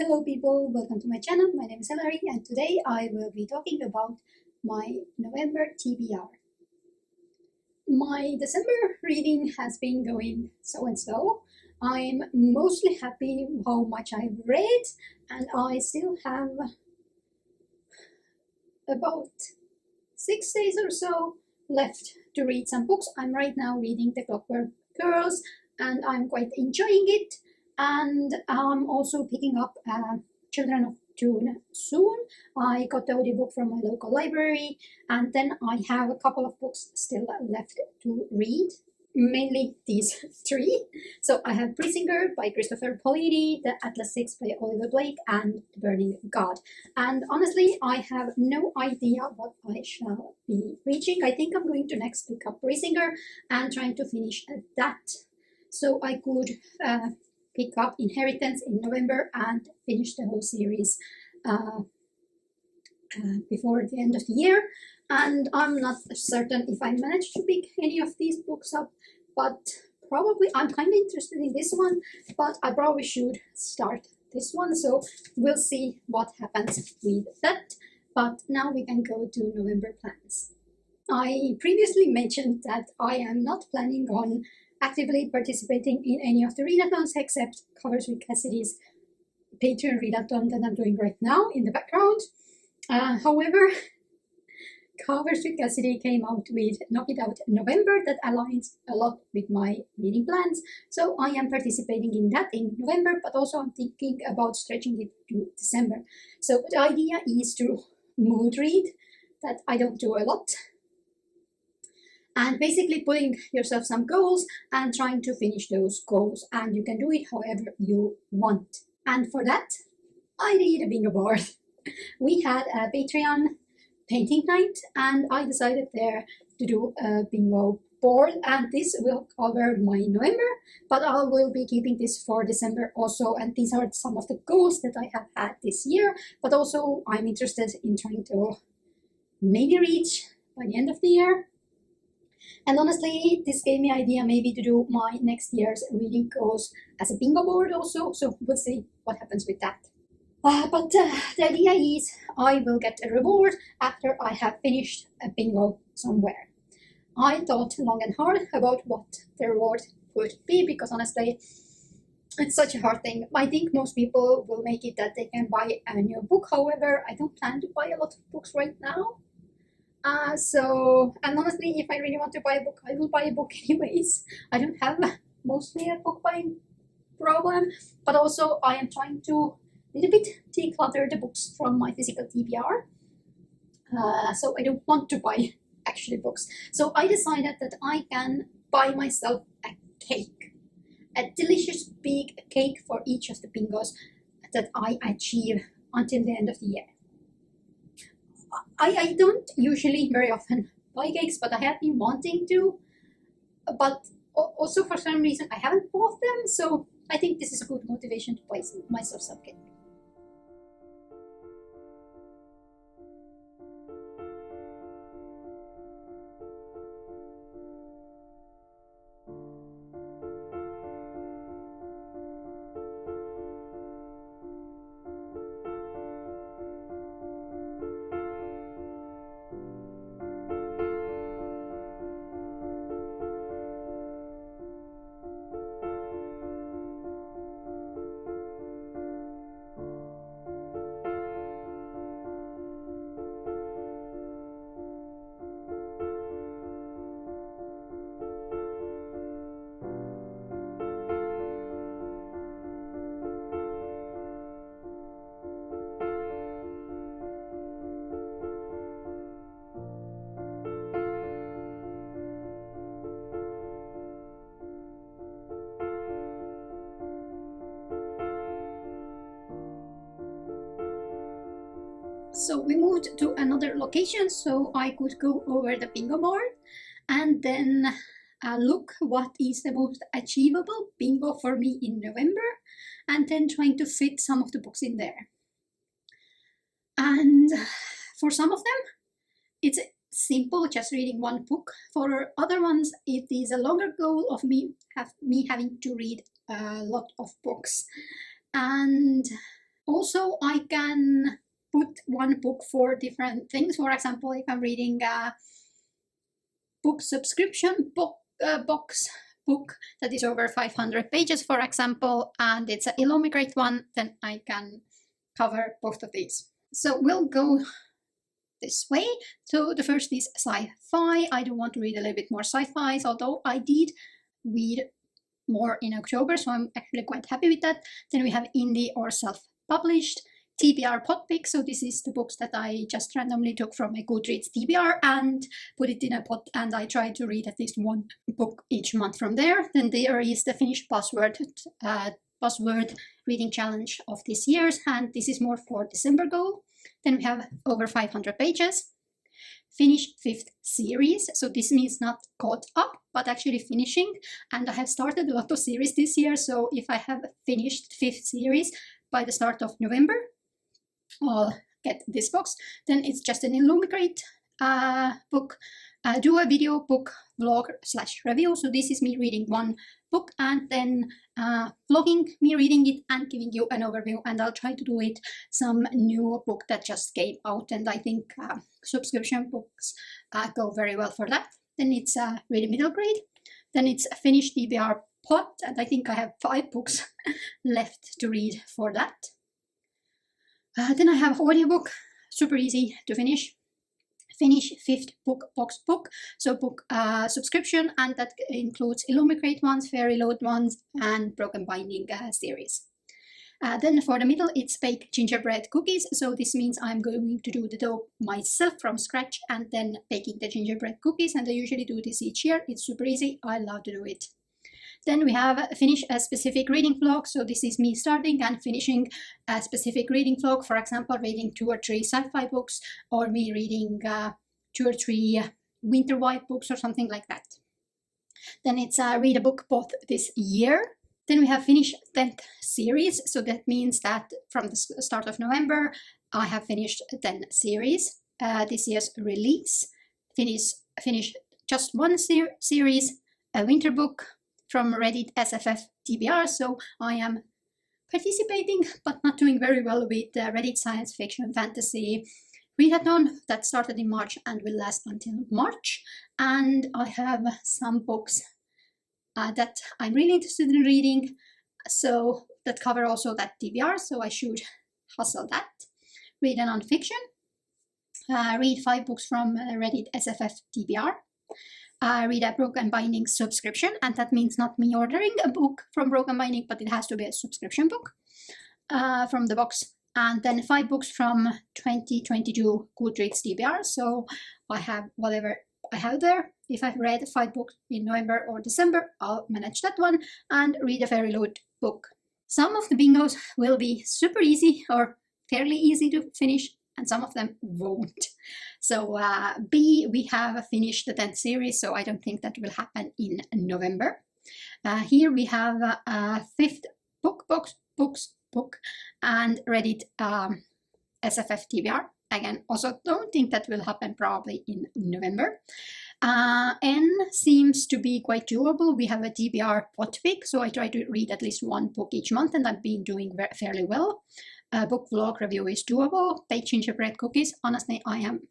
Hello people, welcome to my channel. My name is Hilary and today I will be talking about my November TBR. My December reading has been going so and so. I'm mostly happy how much I've read and I still have about 6 days or so left to read some books. I'm right now reading The Clockwork Girls and I'm quite enjoying it. And I'm also picking up Children of June soon. I got the audiobook from my local library, and then I have a couple of books still left to read, mainly these three. So I have Prisoner by Christopher Politi, The Atlas Six by Oliver Blake, and The Burning God. And honestly, I have no idea what I shall be reaching. I think I'm going to next pick up Prisoner and trying to finish that, so I could pick up Inheritance in November and finish the whole series before the end of the year. And I'm not certain if I manage to pick any of these books up, but probably I'm kind of interested in this one, but I probably should start this one, so we'll see what happens with that. But now we can go to November plans. I previously mentioned that I am not planning on actively participating in any of the readathons except Covers with Cassidy's Patreon readathon that I'm doing right now in the background. However, Covers with Cassidy came out with Knock It Out November that aligns a lot with my reading plans, so I am participating in that in November, but also I'm thinking about stretching it to December. So the idea is to mood read, that I don't do a lot, and basically putting yourself some goals and trying to finish those goals, and you can do it however you want. And for that, I need a bingo board. We had a Patreon painting night and I decided there to do a bingo board, and this will cover my November, but I will be keeping this for December also, and these are some of the goals that I have had this year, but also I'm interested in trying to maybe reach by the end of the year. And honestly, this gave me an idea maybe to do my next year's reading goals as a bingo board also, so we'll see what happens with that. But the idea is I will get a reward after I have finished a bingo somewhere. I thought long and hard about what the reward would be, because honestly, it's such a hard thing. I think most people will make it that they can buy a new book. However, I don't plan to buy a lot of books right now. And honestly, if I really want to buy a book, I will buy a book anyways. I don't have mostly a book buying problem, but also I am trying to little bit declutter the books from my physical TBR. So I don't want to buy actually books. So I decided that I can buy myself a cake, a delicious big cake for each of the bingos that I achieve until the end of the year. I don't usually very often buy cakes, but I have been wanting to, but also for some reason I haven't bought them, so I think this is a good motivation to buy myself some cake. So we moved to another location so I could go over the bingo board and then look what is the most achievable bingo for me in November, and then trying to fit some of the books in there. And for some of them, it's simple, just reading one book. For other ones, it is a longer goal of me having to read a lot of books. And Also, I can put one book for different things. For example, if I'm reading a book subscription box book that is over 500 pages, for example, and it's an Illuminate one, then I can cover both of these. So we'll go this way. So the first is sci-fi. I do want to read a little bit more sci-fi, although I did read more in October, so I'm actually quite happy with that. Then we have indie or self-published. TBR pot pick, so this is the books that I just randomly took from a Goodreads TBR and put it in a pot, and I try to read at least one book each month from there. Then there is the Finnish buzzword reading challenge of this year's, and this is more for December goal. Then we have over 500 pages. Finish 5th series, so this means not caught up but actually finishing, and I have started a lot of series this year, so if I have finished 5th series by the start of November, I'll get this box. Then it's just an Illuminate book, do a video book vlog / review. So this is me reading one book and then vlogging me reading it and giving you an overview, and I'll try to do it some new book that just came out, and I think subscription books go very well for that. Then it's really middle grade. Then it's a Finnish TBR pot, and I think I have 5 books left to read for that. Then I have audiobook, super easy to finish. Finish 5th book box book, so book subscription, and that includes Illuminate ones, Fairy Load ones, and Broken Binding series. Then for the middle, it's bake gingerbread cookies. So this means I'm going to do the dough myself from scratch and then baking the gingerbread cookies. And I usually do this each year. It's super easy. I love to do it. Then we have finish a specific reading vlog. So this is me starting and finishing a specific reading vlog. For example, reading 2 or 3 sci-fi books, or me reading 2 or 3 winter white books or something like that. Then it's read a book both this year. Then we have finished 10th series. So that means that from the start of November, I have finished 10 series. This year's release. Finish just one series, a winter book from Reddit SFF TBR. So I am participating, but not doing very well with Reddit Science Fiction Fantasy readathon that started in March and will last until March. And I have some books that I'm really interested in reading, so that cover also that TBR, so I should hustle that. Read a non-fiction. Read 5 books from Reddit SFF TBR. Read a Broken Binding subscription, and that means not me ordering a book from Broken Binding, but it has to be a subscription book from the box. And then 5 books from 2022 Goodreads TBR, so I have whatever I have there. If I've read 5 books in November or December, I'll manage that one and read a Fairy Load book. Some of the bingos will be super easy or fairly easy to finish, and some of them won't. So we have finished the 10th series, so I don't think that will happen in November. Here we have 5th book and Reddit SFF TBR. Again, also don't think that will happen probably in November. N seems to be quite doable. We have a TBR pot pick, so I try to read at least 1 book each month, and I've been doing fairly well. Book vlog review is doable. Bake gingerbread cookies. Honestly, I am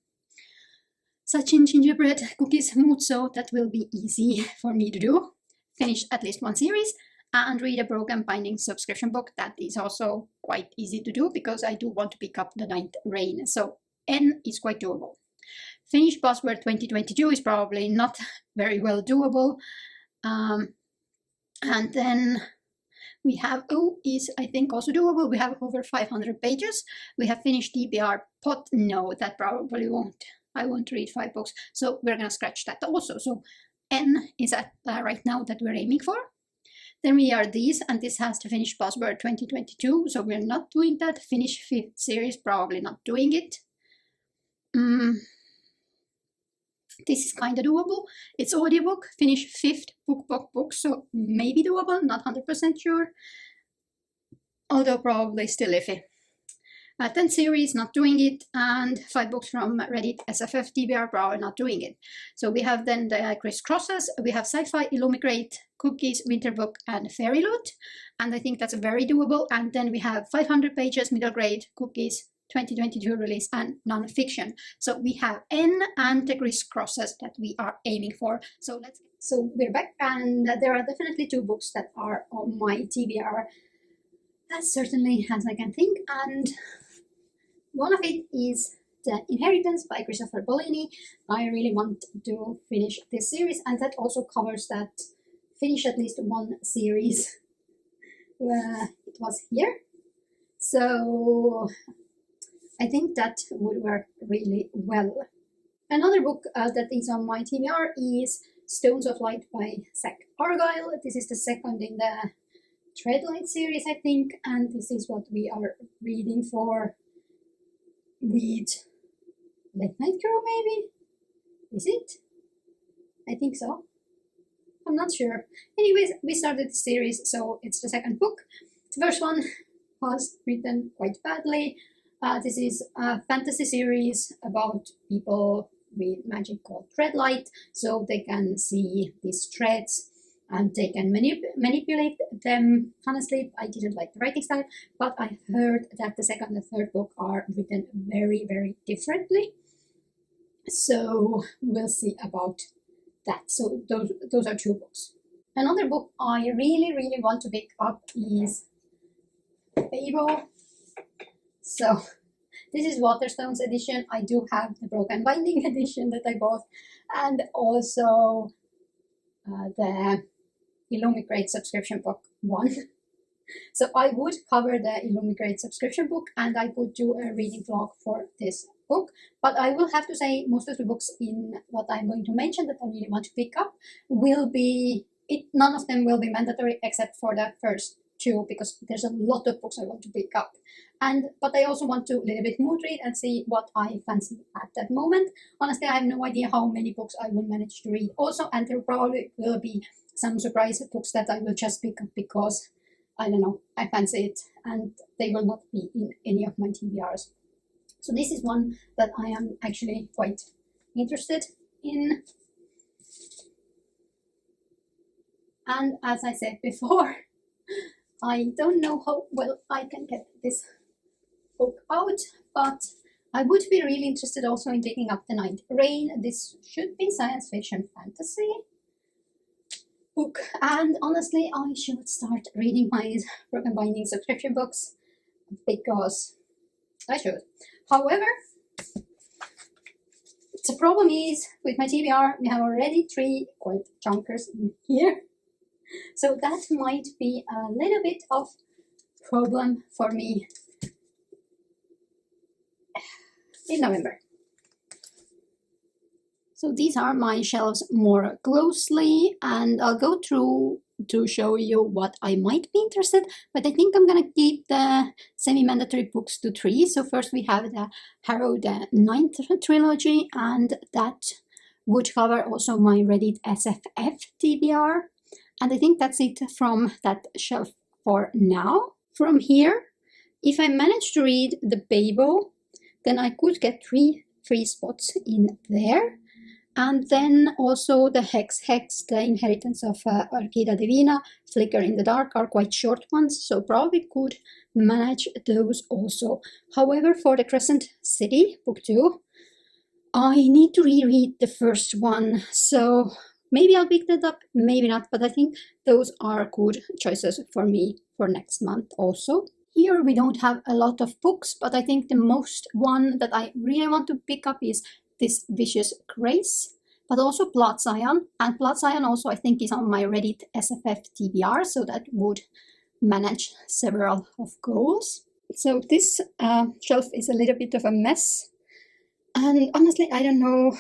such in gingerbread cookies mood, so that will be easy for me to do. Finish at least 1 series and read a Broken Binding subscription book. That is also quite easy to do because I do want to pick up the 9th Reign. So N is quite doable. Finish Buzzword 2022 is probably not very well doable. And then we have O is I think also doable. We have over 500 pages. We have finished TBR pot. No, that probably won't. I won't read 5 books. So we're going to scratch that also. So N is at right now that we're aiming for. Then we are these, and this has to finish Buzzword 2022. So we're not doing that. Finish 5th series, probably not doing it. This is kind of doable. It's audiobook, finish 5th book, so maybe doable, not 100% sure. Although probably still iffy. 10 series, not doing it, and 5 books from Reddit SFF TBR Brower, not doing it. So we have then the crisscrosses, we have sci-fi, Illumigrate, Cookies, Winter Book, and Fairy Loot, and I think that's very doable. And then we have 500 pages, middle grade, Cookies, 2022 release, and non-fiction. So we have N and the crisscrosses that we are aiming for. So we're back, and there are definitely 2 books that are on my TBR, as certainly as I can think, and one of it is The Inheritance by Christopher Bolini. I really want to finish this series, and that also covers that finish at least one series. It was here, so I think that would work really well. Another book that is on my TBR is Stones of Light by Zach Argyle. This is the second in the Treadlight series, I think, and this is what we are reading for Read Late Night Crew, maybe? Is it? I think so. I'm not sure. Anyways, we started the series, so it's the second book. The first one was written quite badly. This is a fantasy series about people with magic called Treadlight, so they can see these threads and they can manipulate them. Honestly, I didn't like the writing style, but I heard that the second and third book are written very, very differently. So we'll see about that. So those are 2 books. Another book I really, really want to pick up is Fable. So this is Waterstone's edition. I do have the Broken Binding edition that I bought, and also the Illumigrate subscription book 1. So I would cover the Illumigrate subscription book, and I would do a reading vlog for this book. But I will have to say most of the books in what I'm going to mention that I really want to pick up will be, none of them will be mandatory except for the first 2, because there's a lot of books I want to pick up. But I also want to a little bit mood read and see what I fancy at that moment. Honestly, I have no idea how many books I will manage to read also, and there probably will be some surprise books that I will just pick up because, I don't know, I fancy it, and they will not be in any of my TBRs. So this is one that I am actually quite interested in. And as I said before, I don't know how well I can get this book out, but I would be really interested also in picking up The Night Rain. This should be science fiction fantasy book, and honestly I should start reading my Broken Binding subscription books because I should. However, the problem is with my TBR, we have already 3 quite chunkers in here, so that might be a little bit of problem for me in November. So these are my shelves more closely, and I'll go through to show you what I might be interested, but I think I'm gonna keep the semi-mandatory books to 3. So first we have the Harrow the 9th trilogy, and that would cover also my Reddit SFF TBR, and I think that's it from that shelf for now. From here, if I manage to read the Babel, then I could get 3 free spots in there. And then also the Hex, the Inheritance of Orchida Divina, Flicker in the Dark are quite short ones, so probably could manage those also. However, for the Crescent City, book 2, I need to reread the first one, so maybe I'll pick that up, maybe not, but I think those are good choices for me for next month also. Here we don't have a lot of books, but I think the most one that I really want to pick up is this Vicious Grace, but also Blood Scion, and Blood Scion also I think is on my Reddit SFF TBR, so that would manage several of goals. So this shelf is a little bit of a mess, and honestly I don't know,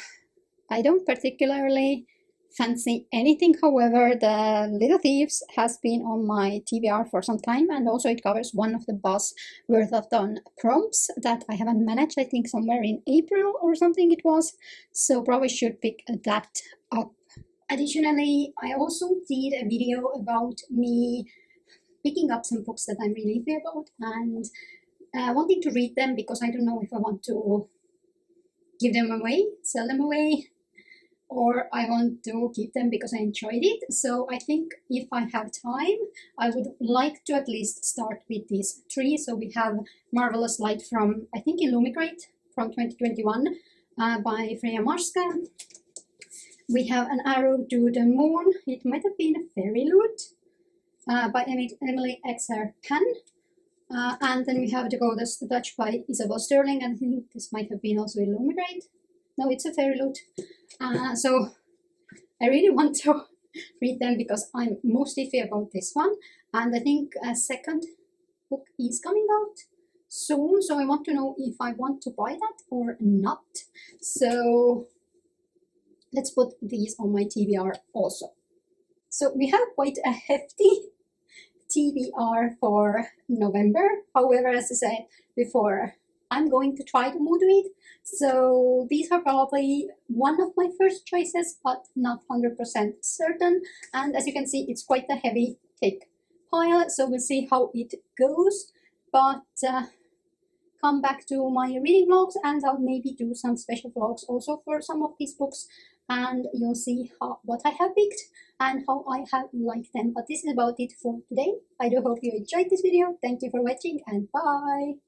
I don't particularly fancy anything. However, the Little Thieves has been on my TBR for some time, and also it covers one of the Boss Worth of Done prompts that I haven't managed, I think somewhere in April or something it was, so probably should pick that up. Additionally, I also did a video about me picking up some books that I'm really iffy about, and wanting to read them because I don't know if I want to give them away, sell them away, or I want to keep them because I enjoyed it. So I think if I have time, I would like to at least start with these three. So we have Marvelous Light from, I think, Illumigrate from 2021 by Freya Marska. We have An Arrow to the Moon. It might have been a Fairy Loot by Emily Exer Penn. And then we have The Goddess Touch by Isabel Sterling, and I think this might have been also Illumigrate. No, it's a Fairy Loot. So I really want to read them because I'm most iffy about this one, and I think a second book is coming out soon, so I want to know if I want to buy that or not. So let's put these on my TBR also. So we have quite a hefty TBR for November. However, as I said before, I'm going to try to mood read. So these are probably one of my first choices, but not 100% certain. And as you can see, it's quite a heavy thick pile. So we'll see how it goes. But come back to my reading vlogs, and I'll maybe do some special vlogs also for some of these books. And you'll see what I have picked and how I have liked them. But this is about it for today. I do hope you enjoyed this video. Thank you for watching, and bye!